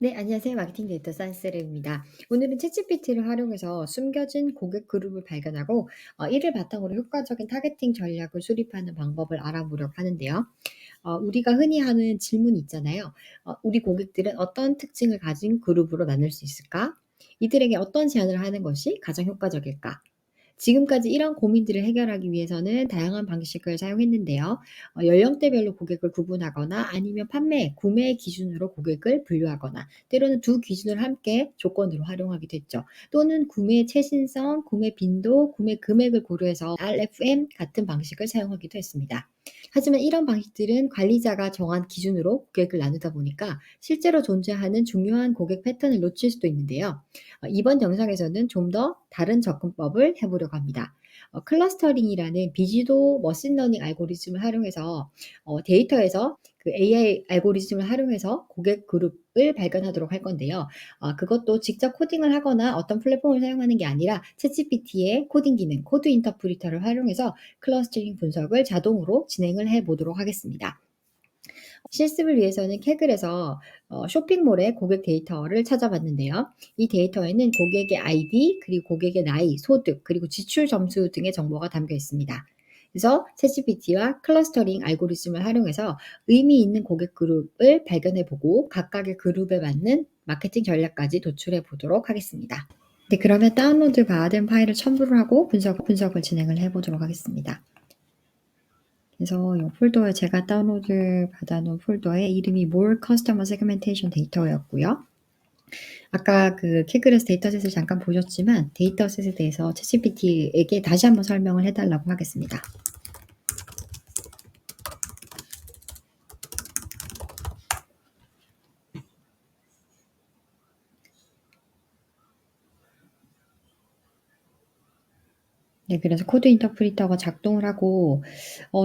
네, 안녕하세요. 마케팅 데이터 사이언스입니다. 오늘은 챗GPT를 활용해서 숨겨진 고객 그룹을 발견하고 이를 바탕으로 효과적인 타겟팅 전략을 수립하는 방법을 알아보려고 하는데요. 우리가 흔히 하는 질문이 있잖아요. 우리 고객들은 어떤 특징을 가진 그룹으로 나눌 수 있을까? 이들에게 어떤 제안을 하는 것이 가장 효과적일까? 지금까지 이런 고민들을 해결하기 위해서는 다양한 방식을 사용했는데요. 연령대별로 고객을 구분하거나 아니면 판매, 구매 기준으로 고객을 분류하거나 때로는 두 기준을 함께 조건으로 활용하기도 했죠. 또는 구매 최신성, 구매 빈도, 구매 금액을 고려해서 RFM 같은 방식을 사용하기도 했습니다. 하지만 이런 방식들은 관리자가 정한 기준으로 고객을 나누다 보니까 실제로 존재하는 중요한 고객 패턴을 놓칠 수도 있는데요. 이번 영상에서는 좀 더 다른 접근법을 해보려고 합니다. 클러스터링이라는 비지도 머신러닝 알고리즘을 활용해서 데이터에서 그 AI 알고리즘을 활용해서 고객 그룹을 발견하도록 할 건데요. 그것도 직접 코딩을 하거나 어떤 플랫폼을 사용하는 게 아니라 챗GPT의 코딩 기능, 코드 인터프리터를 활용해서 클러스터링 분석을 자동으로 진행을 해 보도록 하겠습니다. 실습을 위해서는 캐글에서 쇼핑몰의 고객 데이터를 찾아봤는데요. 이 데이터에는 고객의 아이디, 그리고 고객의 나이, 소득, 그리고 지출 점수 등의 정보가 담겨 있습니다. 그래서 챗GPT와 클러스터링 알고리즘을 활용해서 의미 있는 고객 그룹을 발견해 보고 각각의 그룹에 맞는 마케팅 전략까지 도출해 보도록 하겠습니다. 네, 그러면 다운로드 받은 파일을 첨부를 하고 분석을 진행을 해 보도록 하겠습니다. 그래서 이 폴더에 제가 다운로드 받아놓은 폴더의 이름이 More Customer Segmentation Data였고요. 아까 그 캐글에서 데이터셋을 잠깐 보셨지만 데이터셋에 대해서 챗GPT에게 다시 한번 설명을 해달라고 하겠습니다. 네, 그래서 코드 인터프리터가 작동을 하고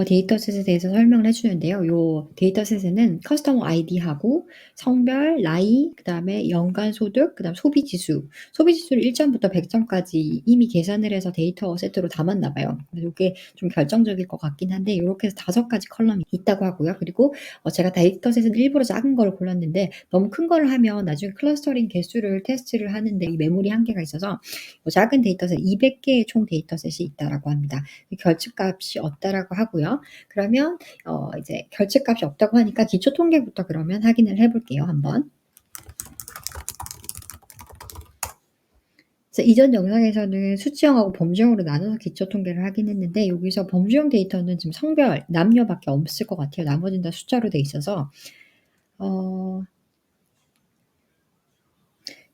데이터셋에 대해서 설명을 해 주는데요. 요 데이터셋에는 커스터머 아이디하고 성별, 나이, 그다음에 연간 소득, 그다음 소비 지수. 소비 지수를 1 점부터 100 점까지 이미 계산을 해서 데이터 세트로 담았나 봐요. 그래서 요게 좀 결정적일 것 같긴 한데 요렇게 해서 5 가지 컬럼이 있다고 하고요. 그리고 제가 데이터셋은 일부러 작은 거를 골랐는데 너무 큰 거를 하면 나중에 클러스터링 개수를 테스트를 하는데 이 메모리 한계가 있어서 작은 데이터셋 200개의 총 데이터셋이 있다라고 합니다. 결집값이 없다라고 하고요. 그러면 이제 결집값이 없다고 하니까 기초 통계부터 그러면 확인을 해 볼게요, 한번. 그래서 이전 영상에서는 수치형하고 범주형으로 나눠서 기초 통계를 하긴 했는데 여기서 범주형 데이터는 지금 성별, 남녀밖에 없을 것 같아요. 나머지는 다 숫자로 돼 있어서 어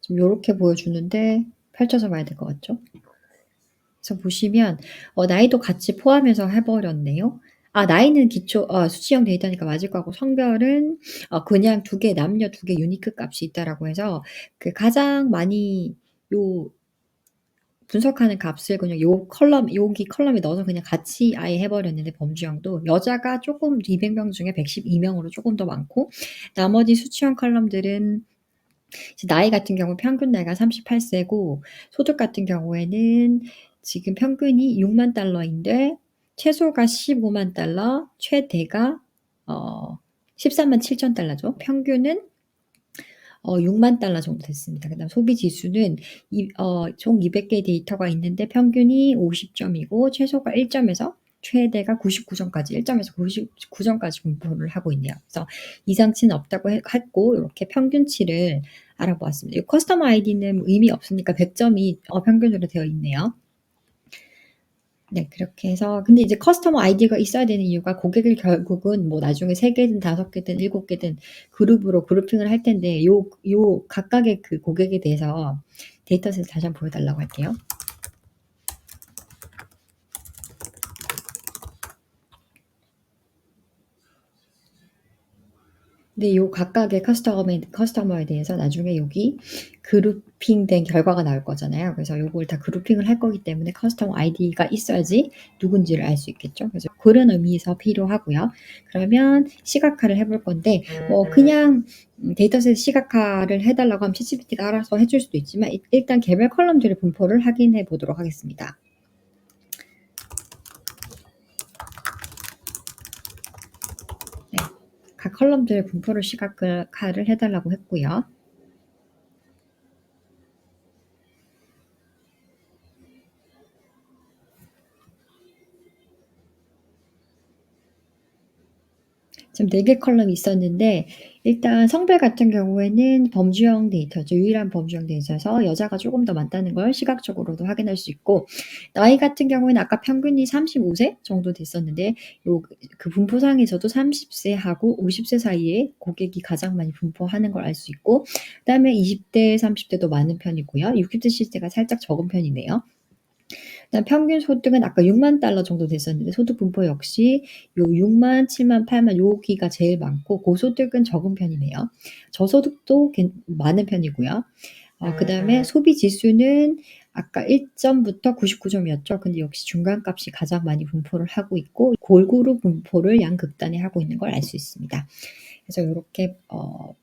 좀 요렇게 보여주는데 펼쳐서 봐야 될 것 같죠? 그래서 보시면 나이도 같이 포함해서 해 버렸네요. 나이는 기초 수치형 데이터니까 맞을 거고 성별은 그냥 2개 남녀 2개 유니크 값이 있다라고 해서 그 가장 많이 요 분석하는 값을 그냥 요 컬럼 여기 컬럼에 넣어서 그냥 같이 아예 해 버렸는데 범주형도 여자가 쪼끔 200명 중에 112 명으로 쪼금 더 많고 나머지 수치형 컬럼들은 이제 나이 같은 경우 평균 나이가 38 세고 소득 같은 경우에는 지금 평균이 6만 달러인데 최소가 15만 달러, 최대가 어 13만 7천 달러죠. 평균은 6만 달러 정도 됐습니다. 그다음 소비 지수는 총 200 개의 데이터가 있는데 평균이 50 점이고 최소가 1 점에서 최대가 99 점까지 1 점에서 99 점까지 분포를 하고 있네요. 그래서 이상치는 없다고 했고 요렇게 평균치를 알아보았습니다. 이 커스터머 아이디는 의미 없으니까 100 점이 평균으로 되어 있네요. 네, 그렇게 해서 근데 이제 커스터머 아이디가 있어야 되는 이유가 고객을 결국은 뭐 나중에 3 개든 5 개든 7 개든 그룹으로 그룹핑을 할 텐데 요 각각의 그 고객에 대해서 데이터셋을 다시 한번 보여 달라고 할게요. 근데 요 각각의 커스터머에 대해서 나중에 여기 그룹핑된 결과가 나올 거잖아요. 그래서 요걸 다 그룹핑을 할 거기 때문에 커스터머 아이디가 있어야지 누군지를 알 수 있겠죠. 그래서 그런 의미에서 필요하고요. 그러면 시각화를 해볼 건데 그냥 데이터셋 시각화를 해 달라고 하면 챗GPT가 알아서 해줄 수도 있지만 일단 개별 컬럼들의 분포를 확인해 보도록 하겠습니다. 네. 각 컬럼들의 분포를 시각화를 해 달라고 했고요. 좀 4개 컬럼이 있었는데 일단 성별 같은 경우에는 범주형 데이터죠. 유일한 범주형 데이터여서 여자가 조금 더 많다는 걸 시각적으로도 확인할 수 있고, 나이 같은 경우에는 아까 평균이 35세 정도 됐었는데 요 그 분포상에서도 30 세하고 50세 사이에 고객이 가장 많이 분포하는 걸 알 수 있고, 그다음에 20 대, 30 대도 많은 편이고요. 60대, 70 대가 살짝 적은 편이네요. 그다음 평균 소득은 아까 6만 달러 정도 됐었는데 소득 분포 역시 요 6만, 7만, 8만 여기가 제일 많고 고소득은 적은 편이네요. 저소득도 많은 편이고요. 그다음에 소비 지수는 아까 1점부터 99점이었죠. 근데 역시 중간값이 가장 많이 분포를 하고 있고 골고루 분포를 양극단에 하고 있는 걸 알 수 있습니다. 그래서 요렇게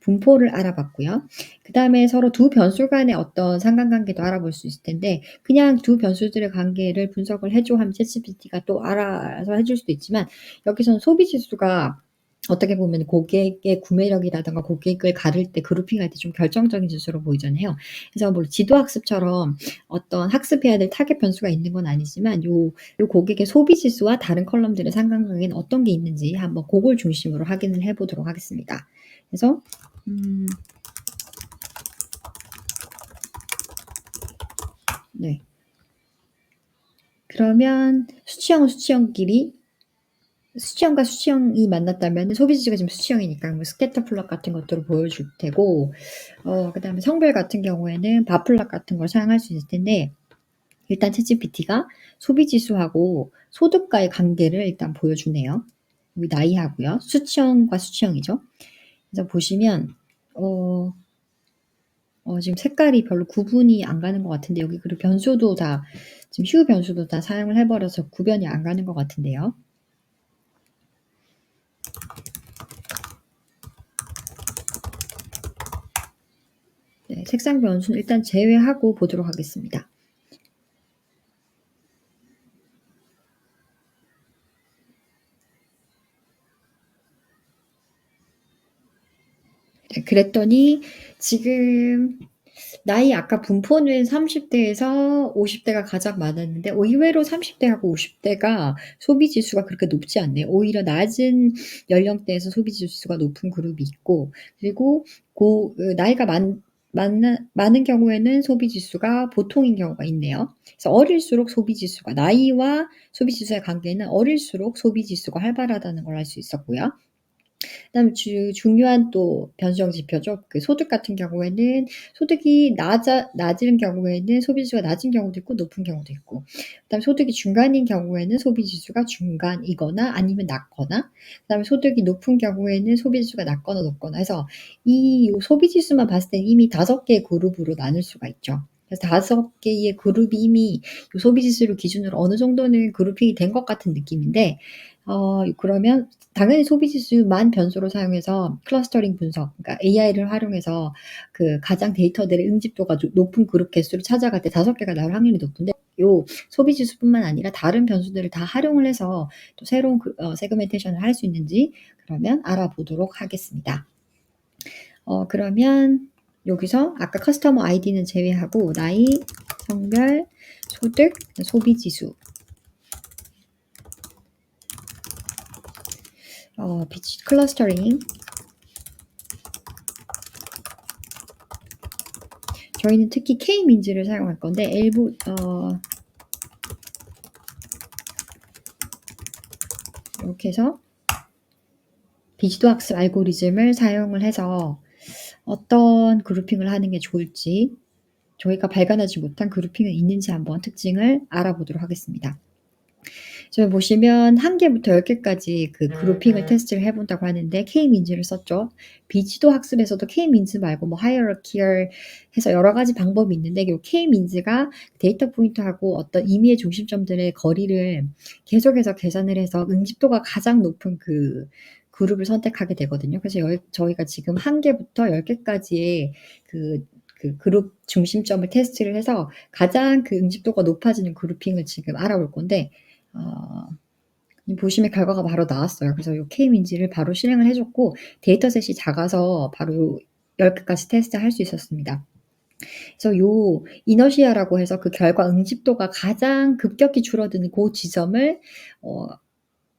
분포를 알아봤고요. 그다음에 서로 두 변수 간의 어떤 상관관계도 알아볼 수 있을 텐데 그냥 두 변수들의 관계를 분석을 해 줘 하면 챗GPT가 또 알아서 해줄 수도 있지만, 여기서는 소비 지수가 어떻게 보면 고객의 구매력이라든가 고객을 가를 때 그룹핑할 때 좀 결정적인 지수로 보이잖아요. 그래서 뭐 지도 학습처럼 어떤 학습해야 될 타겟 변수가 있는 건 아니지만 요 고객의 소비 지수와 다른 컬럼들의 상관관계는 어떤 게 있는지 한번 고걸 중심으로 확인을 해 보도록 하겠습니다. 그래서 네. 그러면 수치형은 수치형끼리 수치형과 수치형이 만났다면은 소비 지수가 지금 수치형이니까 뭐 스캐터 플롯 같은 것들을 보여줄 테고, 그다음에 성별 같은 경우에는 바 플롯 같은 걸 사용할 수 있을 텐데 일단 챗GPT가 소비 지수하고 소득과의 관계를 일단 보여주네요. 여기 나이하고요. 수치형과 수치형이죠. 그래서 보시면 어 지금 색깔이 별로 구분이 안 가는 것 같은데 여기 그리고 변수도 다 지금 휴 변수도 다 사용을 해 버려서 구별이 안 가는 것 같은데요. 네, 색상 변수는 일단 제외하고 보도록 하겠습니다. 네, 그랬더니 지금 나이 아까 분포는 30 대에서 50 대가 가장 많았는데 의외로 30 대하고 50 대가 소비 지수가 그렇게 높지 않네요. 오히려 낮은 연령대에서 소비 지수가 높은 그룹이 있고, 그리고 나이가 많은 경우에는 소비 지수가 보통인 경우가 있네요. 그래서 어릴수록 소비 지수가 나이와 소비 지수의 관계는 어릴수록 소비 지수가 활발하다는 걸 알 수 있었고요. 그다음에 중요한 또 변수형 지표죠. 그 소득 같은 경우에는 소득이 낮은 경우에는 소비 지수가 낮은 경우도 있고 높은 경우도 있고, 그다음에 소득이 중간인 경우에는 소비 지수가 중간이거나 아니면 낮거나, 그다음에 소득이 높은 경우에는 소비 지수가 낮거나 높거나 해서 이 소비 지수만 봤을 때는 이미 5개의 그룹으로 나눌 수가 있죠. 그래서 5개의 그룹이 이미 요 소비 지수를 기준으로 어느 정도는 그룹핑이 된 것 같은 느낌인데, 그러면 당연히 소비 지수만 변수로 사용해서 클러스터링 분석, 그러니까 AI를 활용해서 그 가장 데이터들의 응집도가 높은 그룹 개수를 찾아갈 때 5개가 나올 확률이 높은데, 요 소비 지수뿐만 아니라 다른 변수들을 다 활용을 해서 또 새로운 세그멘테이션을 할 수 있는지 그러면 알아보도록 하겠습니다. 그러면 여기서 아까 커스터머 아이디는 제외하고 나이, 성별, 소득, 소비 지수, 비치 클러스터링. 저희는 특히 K-민즈를 사용할 건데 이렇게 해서 비지도 학습 알고리즘을 사용을 해서 어떤 그룹핑을 하는 게 좋을지, 저희가 발견하지 못한 그룹핑은 있는지 한번 특징을 알아보도록 하겠습니다. 지금 보시면 1개부터 10개까지 그 그룹핑을 테스트를 해 본다고 하는데 K-민즈를 썼죠. 비지도 학습에서도 K-민즈 말고 뭐 하이어러키얼 해서 여러 가지 방법이 있는데 요 K-민즈가 데이터 포인트하고 어떤 임의의 중심점들의 거리를 계속해서 계산을 해서 응집도가 가장 높은 그 그룹을 선택하게 되거든요. 그래서 저희가 지금 1개부터 10개까지의 그룹 중심점을 테스트를 해서 가장 그 응집도가 높아지는 그룹핑을 지금 알아볼 건데, 보시면 결과가 바로 나왔어요. 그래서 요 K-민즈를 바로 실행을 해 줬고 데이터셋이 작아서 바로 10개까지 테스트할 수 있었습니다. 그래서 요 이너시아라고 해서 그 결과 응집도가 가장 급격히 줄어드는 고 지점을 어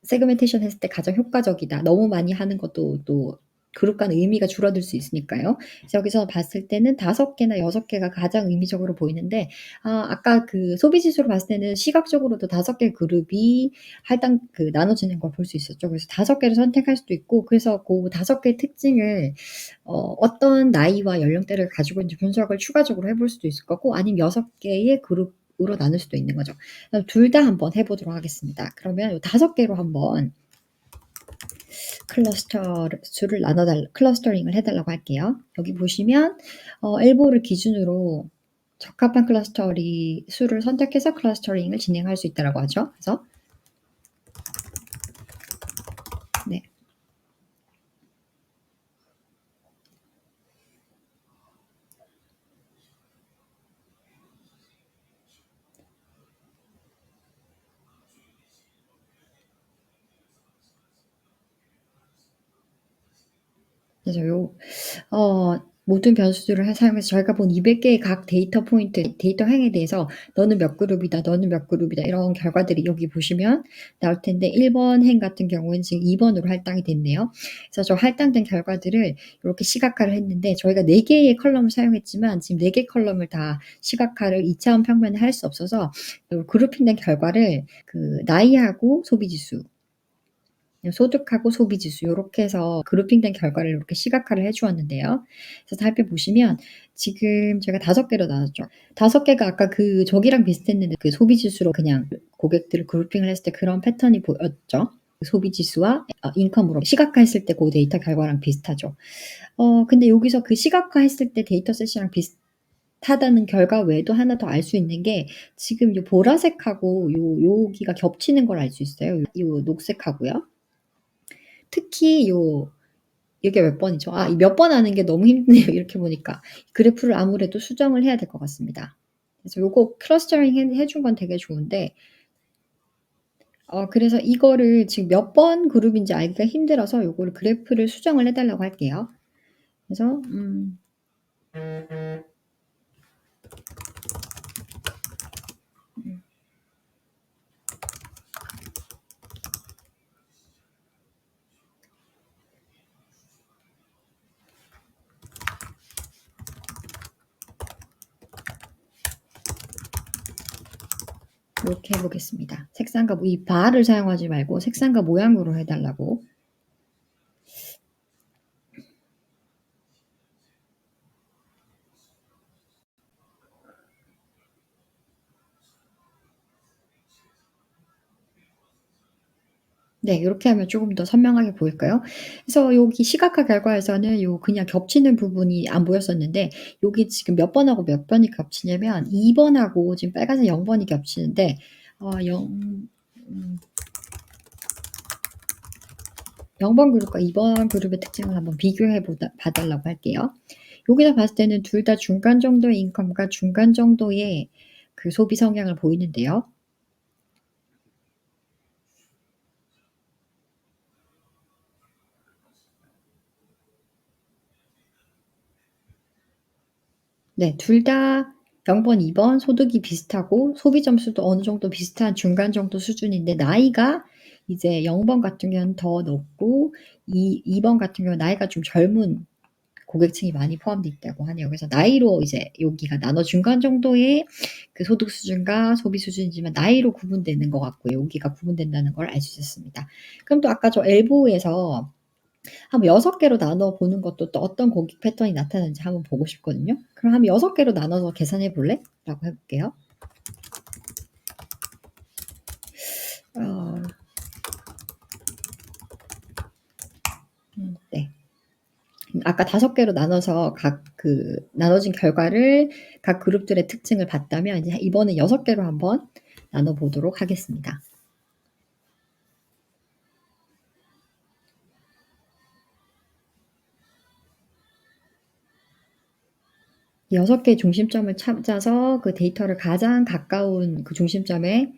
세그멘테이션 했을 때 가장 효과적이다. 너무 많이 하는 것도 또 그룹 간 의미가 줄어들 수 있으니까요. 그래서 여기서 봤을 때는 5개나 6개가 가장 의미적으로 보이는데 아까 그 소비 지수로 봤을 때는 시각적으로도 5개 그룹이 할당 나눠지는 걸 볼 수 있었죠. 그래서 5개를 선택할 수도 있고 그래서 그 5개의 특징을 어떤 나이와 연령대를 가지고 있는지 분석을 추가적으로 해볼 수도 있을 거고 아니면 6개의 그룹으로 나눌 수도 있는 거죠. 둘 다 한번 해 보도록 하겠습니다. 그러면 요 5개로 한번 클러스터링을 해 달라고 할게요. 여기 보시면 엘보를 기준으로 적합한 클러스터리 수를 선택해서 클러스터링을 진행할 수 있다라고 하죠. 그래서 네. 그래서 모든 변수들을 사용해서 저희가 본 200개의 각 데이터 포인트, 데이터 행에 대해서 너는 몇 그룹이다, 너는 몇 그룹이다 이런 결과들이 여기 보시면 나올 텐데 1번 행 같은 경우에는 지금 2번으로 할당이 됐네요. 그래서 저 할당된 결과들을 이렇게 시각화를 했는데 저희가 4개의 컬럼을 사용했지만 지금 4개 컬럼을 다 시각화를 2차원 평면에 할 수 없어서 그룹핑된 결과를 그 나이하고 소비지수 소득하고 소비지수 요렇게 해서 그룹핑된 결과를 이렇게 시각화를 해 주었는데요. 그래서 살펴보시면 지금 제가 5개로 나눴죠. 5개가 아까 저기랑 비슷했는데 그 소비지수로 그냥 고객들을 그룹핑을 했을 때 그런 패턴이 보였죠. 소비지수와 인컴으로 시각화했을 때 그 데이터 결과랑 비슷하죠. 근데 여기서 그 시각화했을 때 데이터셋이랑 비슷하다는 결과 외에도 하나 더 알 수 있는 게 지금 요 보라색하고 여기가 겹치는 걸 알 수 있어요. 요 녹색하고요. 특히 이게 몇 번이죠? 이 몇 번 하는 게 너무 힘드네요. 이렇게 보니까. 그래프를 아무래도 수정을 해야 될 것 같습니다. 그래서 요거 클러스터링 해준 건 되게 좋은데 그래서 이거를 지금 몇 번 그룹인지 알기가 힘들어서 요거를 그래프를 수정을 해 달라고 할게요. 그래서 요렇게 해 보겠습니다. 색상과 이 바를 사용하지 말고 색상과 모양으로 해 달라고. 네. 요렇게 하면 쪼금 더 선명하게 보일까요? 그래서 여기 시각화 결과에서는 그냥 겹치는 부분이 안 보였었는데 여기 지금 몇 번하고 몇 번이 겹치냐면 2 번하고 지금 빨간색 0 번이 겹치는데 0 번 그룹과 2번 그룹의 특징을 한번 비교해 봐 달라고 할게요. 여기서 봤을 때는 둘 다 중간 정도의 인컴과 중간 정도의 그 소비 성향을 보이는데요. 네. 둘 다 0 번, 2번 소득이 비슷하고 소비 점수도 어느 정도 비슷한 중간 정도 수준인데 나이가 이제 0번 같은 경우는 더 높고 2번 같은 경우는 나이가 좀 젊은 고객층이 많이 포함되어 있다고 하네요. 그래서 나이로 이제 여기가 중간 정도의 그 소득 수준과 소비 수준이지만 나이로 구분되는 것 같고요. 여기가 구분된다는 걸 알 수 있었습니다. 그럼 또 아까 저 엘보에서 한번 6개로 나눠 보는 것도 또 어떤 고객 패턴이 나타나는지 한번 보고 싶거든요. 그럼 한번 6개로 나눠서 계산해 볼래? 라고 해 볼게요. 어 네. 아까 5개로 나눠서 나눠진 결과를 각 그룹들의 특징을 봤다면 이제 이번엔 6개로 한번 나눠 보도록 하겠습니다. 6개의 중심점을 찾아서 그 데이터를 가장 가까운 그 중심점에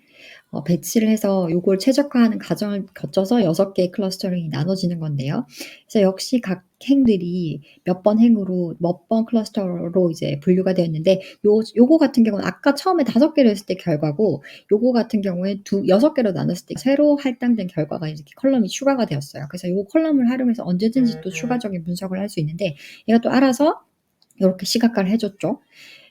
배치를 해서 요걸 최적화하는 과정을 거쳐서 6 개의 클러스터링이 나눠지는 건데요. 그래서 역시 각 행들이 몇 번 행으로 몇 번 클러스터로 이제 분류가 되었는데 요거 같은 경우는 아까 처음에 5 개로 했을 때 결과고, 요거 같은 경우에 6 개로 나눴을 때 새로 할당된 결과가 이렇게 컬럼이 추가가 되었어요. 그래서 요 컬럼을 활용해서 언제든지 또 추가적인 분석을 할 수 있는데, 얘가 또 알아서 요렇게 시각화를 해 줬죠.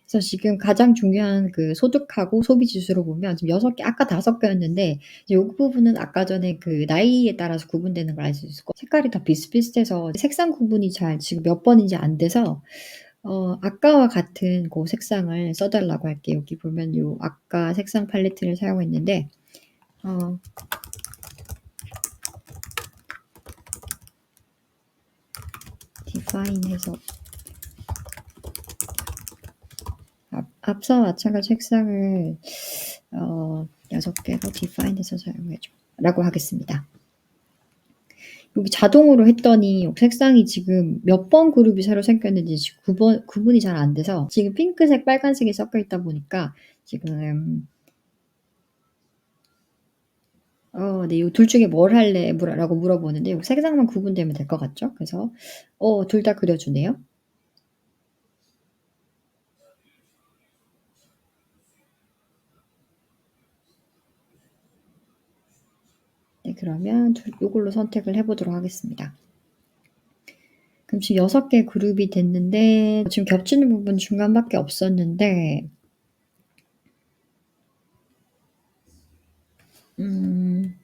그래서 지금 가장 중요한 그 소득하고 소비 지수로 보면 지금 6 개, 아까 5 개였는데 이제 요 부분은 아까 전에 그 나이에 따라서 구분되는 걸 알 수 있을 거, 색깔이 다 비슷비슷해서 색상 구분이 잘 지금 몇 번인지 안 돼서 아까와 같은 고 색상을 써 달라고 할게요. 여기 보면 요 아까 색상 팔레트를 사용했는데 어 디파인 해서 앞서 마찬가지 색상을 6 개로 디파인 해서 사용해 줘 라고 하겠습니다. 여기 자동으로 했더니 색상이 지금 몇 번 그룹이 새로 생겼는지 지금 구분이 잘 안 돼서 지금 핑크색, 빨간색이 섞여 있다 보니까 지금 네, 요 "둘 중에 뭘 할래?" 라고 물어보는데 요 색상만 구분되면 될 것 같죠? 그래서 둘 다 그려 주네요. 네, 그러면 요걸로 선택을 해 보도록 하겠습니다. 그럼 지금 6 개 그룹이 됐는데 지금 겹치는 부분 중간밖에 없었는데 음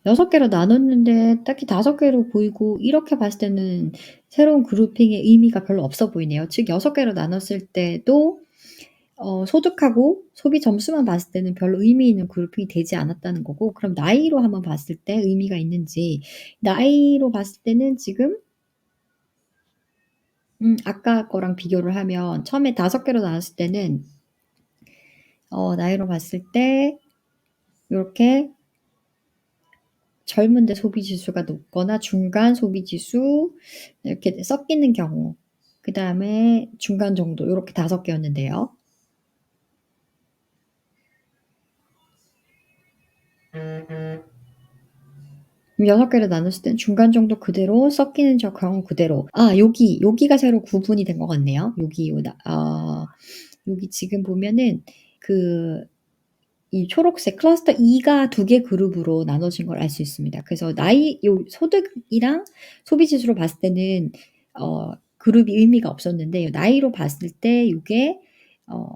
6 개로 나눴는데 딱히 5 개로 보이고, 이렇게 봤을 때는 새로운 그룹핑의 의미가 별로 없어 보이네요. 즉 6 개로 나눴을 때도 소득하고 소비 점수만 봤을 때는 별로 의미 있는 그룹핑이 되지 않았다는 거고, 그럼 나이로 한번 봤을 때 의미가 있는지, 나이로 봤을 때는 지금 아까 거랑 비교를 하면 처음에 5 개로 나눴을 때는 나이로 봤을 때 요렇게 젊은데 소비 지수가 높거나 중간 소비 지수 이렇게 섞이는 경우, 그다음에 중간 정도, 요렇게 5 개였는데요. 6 개로 나눴을 땐 중간 정도 그대로, 섞이는 경우 그대로. 여기가 새로 구분이 된 것 같네요. 여기 지금 보면은 그 이 초록색 클러스터 2가 2개 그룹으로 나눠진 걸 알 수 있습니다. 그래서 소득이랑 소비 지수로 봤을 때는 그룹이 의미가 없었는데 나이로 봤을 때 요게 어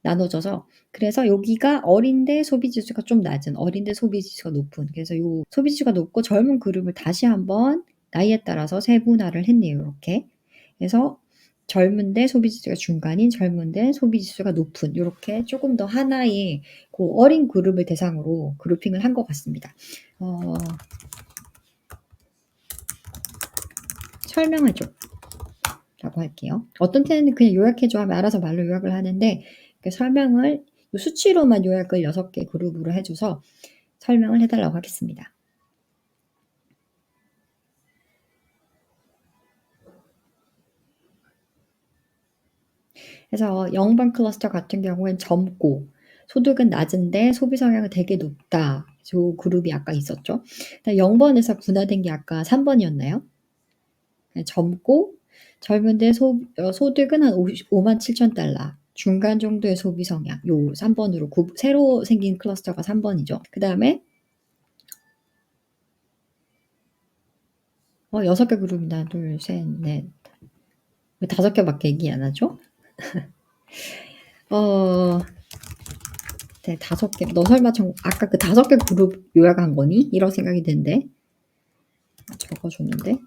나눠져서, 그래서 여기가 어린데 소비 지수가 좀 낮은, 어린데 소비 지수가 높은, 그래서 요 소비 지수가 높고 젊은 그룹을 다시 한번 나이에 따라서 세분화를 했네요, 요렇게. 그래서 젊은데 소비 지수가 중간인, 젊은데 소비 지수가 높은, 요렇게 쪼금 더 하나의 고 어린 그룹을 대상으로 그룹핑을 한 것 같습니다. 어 "설명해 줘."라고 할게요. 어떤 때는 그냥 "요약해 줘." 하면 알아서 말로 요약을 하는데, 그 설명을 요 수치로만 요약을 6개 그룹으로 해 줘서 설명을 해 달라고 하겠습니다. 그래서 0번 클러스터 같은 경우엔 젊고 소득은 낮은데 소비 성향은 되게 높다. 요 그룹이 아까 있었죠. 그다음에 0 번에서 분화된 게 아까 3 번이었나요? 예, 젊고 젊은데 소득은 한 5만7천 달러, 중간 정도의 소비 성향, 요 3 번으로 새로 생긴 클러스터가 3 번이죠. 그다음에 6개 그룹이나 둘 셋 넷, 왜 5 개밖에 얘기 안 하죠? 어 네, 5 개. '너 설마 아까 그 5개 그룹 요약한 거니?' 이런 생각이 드는데. 적어 줬는데.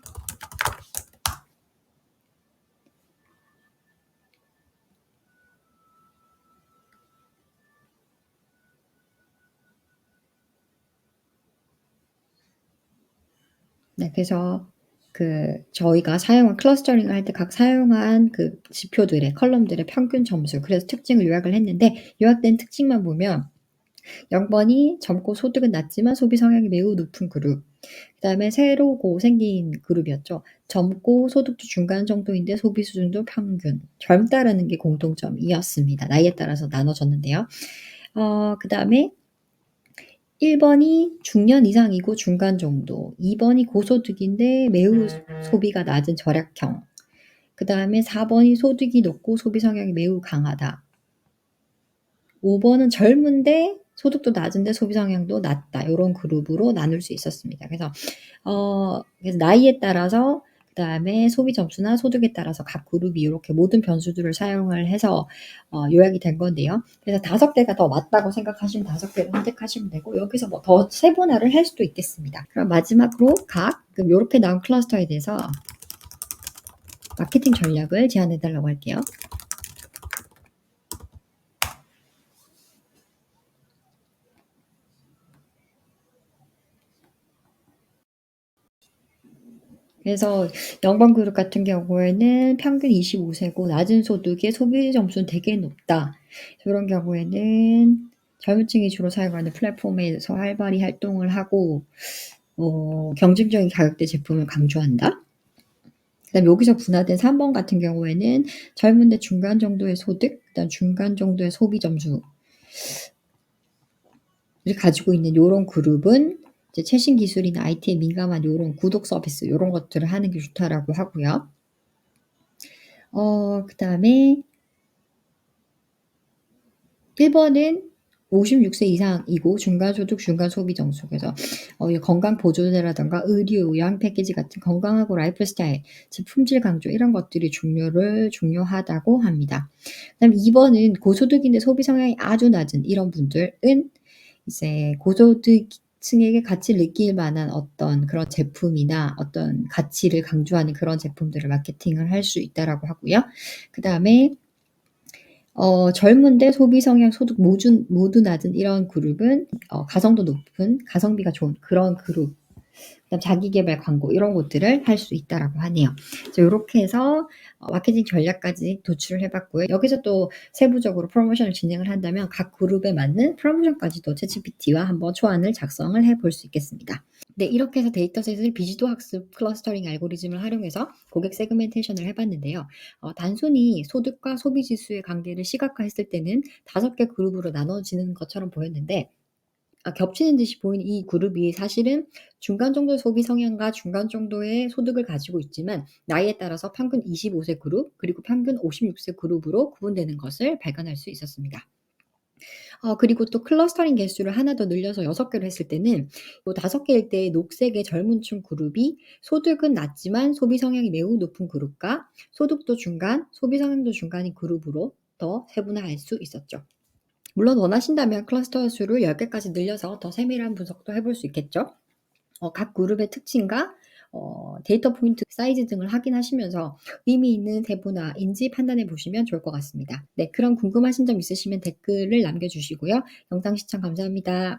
네, 그래서 저희가 사용한 클러스터링을 할 때 각 사용한 그 지표들의 컬럼들의 평균 점수, 그래서 특징을 요약을 했는데, 요약된 특징만 보면 0 번이 젊고 소득은 낮지만 소비 성향이 매우 높은 그룹, 그다음에 새로 생긴 그룹이었죠. 젊고 소득도 중간 정도인데 소비 수준도 평균. 젊다라는 게 공통점이었습니다. 나이에 따라서 나눠졌는데요. 그다음에 1 번이 중년 이상이고 중간 정도, 2 번이 고소득인데 매우 소비가 낮은 절약형, 그다음에 4 번이 소득이 높고 소비 성향이 매우 강하다. 5 번은 젊은데 소득도 낮은데 소비 성향도 낮다. 요런 그룹으로 나눌 수 있었습니다. 그래서 나이에 따라서 그다음에 소비 점수나 소득에 따라서 각 그룹이 요렇게 모든 변수들을 사용을 해서 요약이 된 건데요. 그래서 5 개가 더 맞다고 생각하시면 5 개를 선택하시면 되고 여기서 뭐 더 세분화를 할 수도 있겠습니다. 그럼 마지막으로 그럼 요렇게 나온 클러스터에 대해서 마케팅 전략을 제안해 달라고 할게요. 그래서 0번 그룹 같은 경우에는 평균 25 세고 낮은 소득의 소비 점수는 되게 높다. 요런 경우에는 젊은 층이 주로 사용하는 플랫폼에서 활발히 활동을 하고 경쟁적인 가격대 제품을 강조한다. 그다음에 여기서 분화된 3번 같은 경우에는 젊은데 중간 정도의 소득, 그다음 중간 정도의 소비 점수를 가지고 있는 요런 그룹은 이제 최신 기술이나 IT에 민감한 요런 구독 서비스 요런 것들을 하는 게 좋다라고 하고요. 그다음에 1 번은 56세 이상이고 중간소득, 중간소비 정수. 그래서 이 건강 보조제라든가 의료, 의약 패키지 같은 건강하고 라이프 스타일, 즉 품질 강조 이런 것들이 중요하다고 합니다. 그다음에 2 번은 고소득인데 소비 성향이 아주 낮은 이런 분들은 이제 고소득층에게 가치를 느낄 만한 어떤 그런 제품이나 어떤 가치를 강조하는 그런 제품들을 마케팅을 할 수 있다라고 하고요. 그다음에 젊은데 소비 성향 소득 모두 낮은 이런 그룹은 가성도 높은 가성비가 좋은 그런 그룹, 그다음 자기 계발 광고 이런 것들을 할 수 있다라고 하네요. 그래서 요렇게 해서 마케팅 전략까지 도출을 해 봤고요. 여기서 또 세부적으로 프로모션을 진행을 한다면 각 그룹에 맞는 프로모션까지도 챗GPT와 한번 초안을 작성을 해 볼 수 있겠습니다. 네, 이렇게 해서 데이터셋을 비지도 학습 클러스터링 알고리즘을 활용해서 고객 세그멘테이션을 해 봤는데요. 단순히 소득과 소비 지수의 관계를 시각화했을 때는 5개 그룹으로 나눠지는 것처럼 보였는데 겹치는 듯이 보이는 이 그룹이 사실은 중간 정도의 소비 성향과 중간 정도의 소득을 가지고 있지만 나이에 따라서 평균 25세 그룹 그리고 평균 56세 그룹으로 구분되는 것을 발견할 수 있었습니다. 그리고 또 클러스터링 개수를 하나 더 늘려서 6 개로 했을 때는 요 5 개일 때 녹색의 젊은 층 그룹이 소득은 낮지만 소비 성향이 매우 높은 그룹과 소득도 중간, 소비 성향도 중간인 그룹으로 더 세분화할 수 있었죠. 물론 원하신다면 클러스터 수를 10 개까지 늘려서 더 세밀한 분석도 해볼 수 있겠죠. 각 그룹의 특징과 데이터 포인트 사이즈 등을 확인하시면서 의미 있는 세분화인지 판단해 보시면 좋을 것 같습니다. 네, 그럼 궁금하신 점 있으시면 댓글을 남겨 주시고요. 영상 시청 감사합니다.